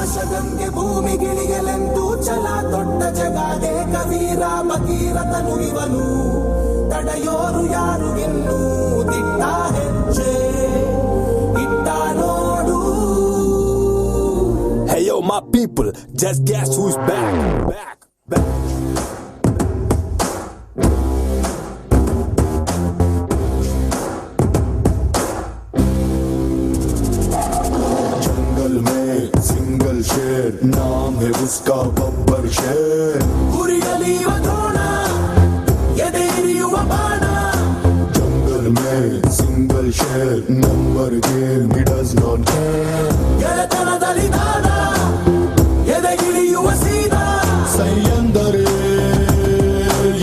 ಆಕಾಶಗಂಗೆ ಭೂಮಿಗಿಳಿಯಲೆಂದು ಛಲ ತೊಟ್ಟ ಜಗಾದೆ ಕವೀರ ಭಗೀರಥನು ಇವನು ತಡೆಯೋರು ಯಾರು ಇನ್ನು ದಿಟ್ಟ ಹೆಜ್ಜೆ ಇಟ್ಟ ನೋಡು. Hey yo my people, just guess who's back. जंगल में सिंगल शेर नाम है उसका बब्बर शेर. ಗುರಿಯಲಿಯುವ ದ್ರೋಣ ಎದೆಯಿರಿಯುವ ಬಾಣ. जंगल में सिंगल शेर number game he does not care. ಗೆಳೆತನದಲ್ಲಿ ದಾನ ಎದೆಗಿಳಿಯುವ ಸೀದ. ಸೈಯಂದರೆ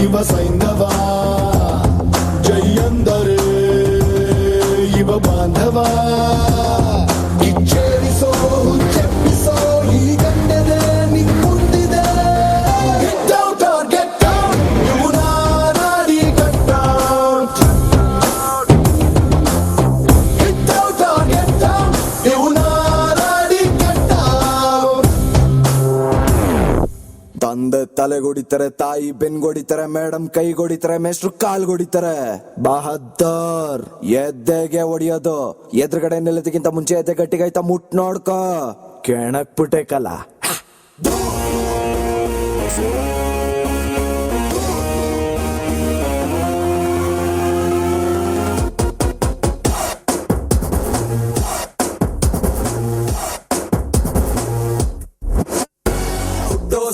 ಇವ ಸೈಂಧವ ಜೈಯಂದರೆ ಇವ ಬಾಂಧವ. ಕಿಚ್ಚೇರಿಸೋ ಹುಚ್ಚೆಪ್ಪಿಸೋ ಈ ಗಂಡದೆ ನಿನ್ ಮುಂದಿದೆ. Get out or get down, ಇವನ ನಾಡಿ cut out. Get out or get down, ಇವನ ನಾಡಿ cut out. ತಂದೆ ತಲೆಗೊಡಿತಾರೆ, ತಾಯಿ ಬೆನ್ಗೊಡಿತಾರೆ, ಮೇಡಮ್ ಕೈಗೊಡಿತಾರೆ, ಮೇಷ್ಟ್ರು ಕಾಲ್ಗೊಡಿತಾರೆ. ಬಹದ್ದರ್ ಎದ್ದೆಗೆ ಹೊಡಿಯೋದು. ಎದುರುಗಡೆ ನಿಲ್ಲದಕ್ಕಿಂತ ಮುಂಚೆ ಎದೆ ಗಟ್ಟಿಗಾಯ್ತಾ ಮುಟ್ ನೋಡ್ಕೋ. ಕೆಣಕ್ ಬಿಟ್ಟೆ ಕಲ.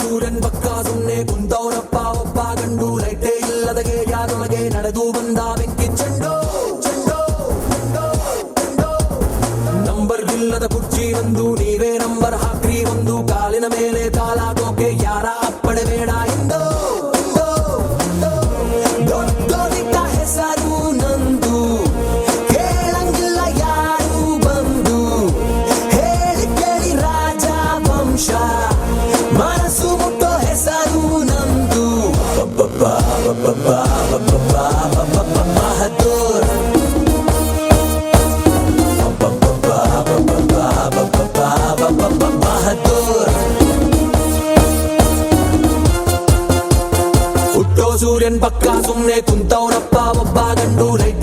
ಸೂರ್ಯನ್ ಪಕ್ಕ ಸುಮ್ನೆ ಕುಂತವನಪ್ಪ ಒಬ್ಬ ಗಂಡು. ಲೈಟೇ ಇಲ್ಲದಗೆ ಯಾರೊಳಗೆ ನಡೆದು ಬಂದ ಬೆಂಕಿ ಚೆಂಡು. ನಂಬರ್ ಇಲ್ಲದ ಕುರ್ಚಿ ಒಂದು, ನೀವೇ ನಂಬರ್ ಹಾಕ್ರಿ ಒಂದು. ಕಾಲಿನ ಮೇಲೆ ಕಾಲಾಗೋಕೆ ಯಾರ ಅಪ್ಪಣೆ ಬೇಡ ಎಂದು. ದೊಡ್ಡೋದಿಟ್ಟ ಹೆಸರು ನಂದು, ಕೇಳಂಗಿಲ್ಲ ಯಾರು ಬಂದು. ಹೇಳಿ ಕೇಳಿ ರಾಜ ವಂಶ, ಮನಸ್ಸು ಮುಟ್ಟೋ ಹೆಸರು ನಂದು. ಬಹದ್ದೂರ್ ಬಹದ್ದೂರ್. ಹುಟ್ಟೋ ಸೂರ್ಯನ್ ಪಕ್ಕ ಸುಮ್ನೆ ಕುಂತವನಪ್ಪ ಒಬ್ಬ ಗಂಡು. ಲೈಟ್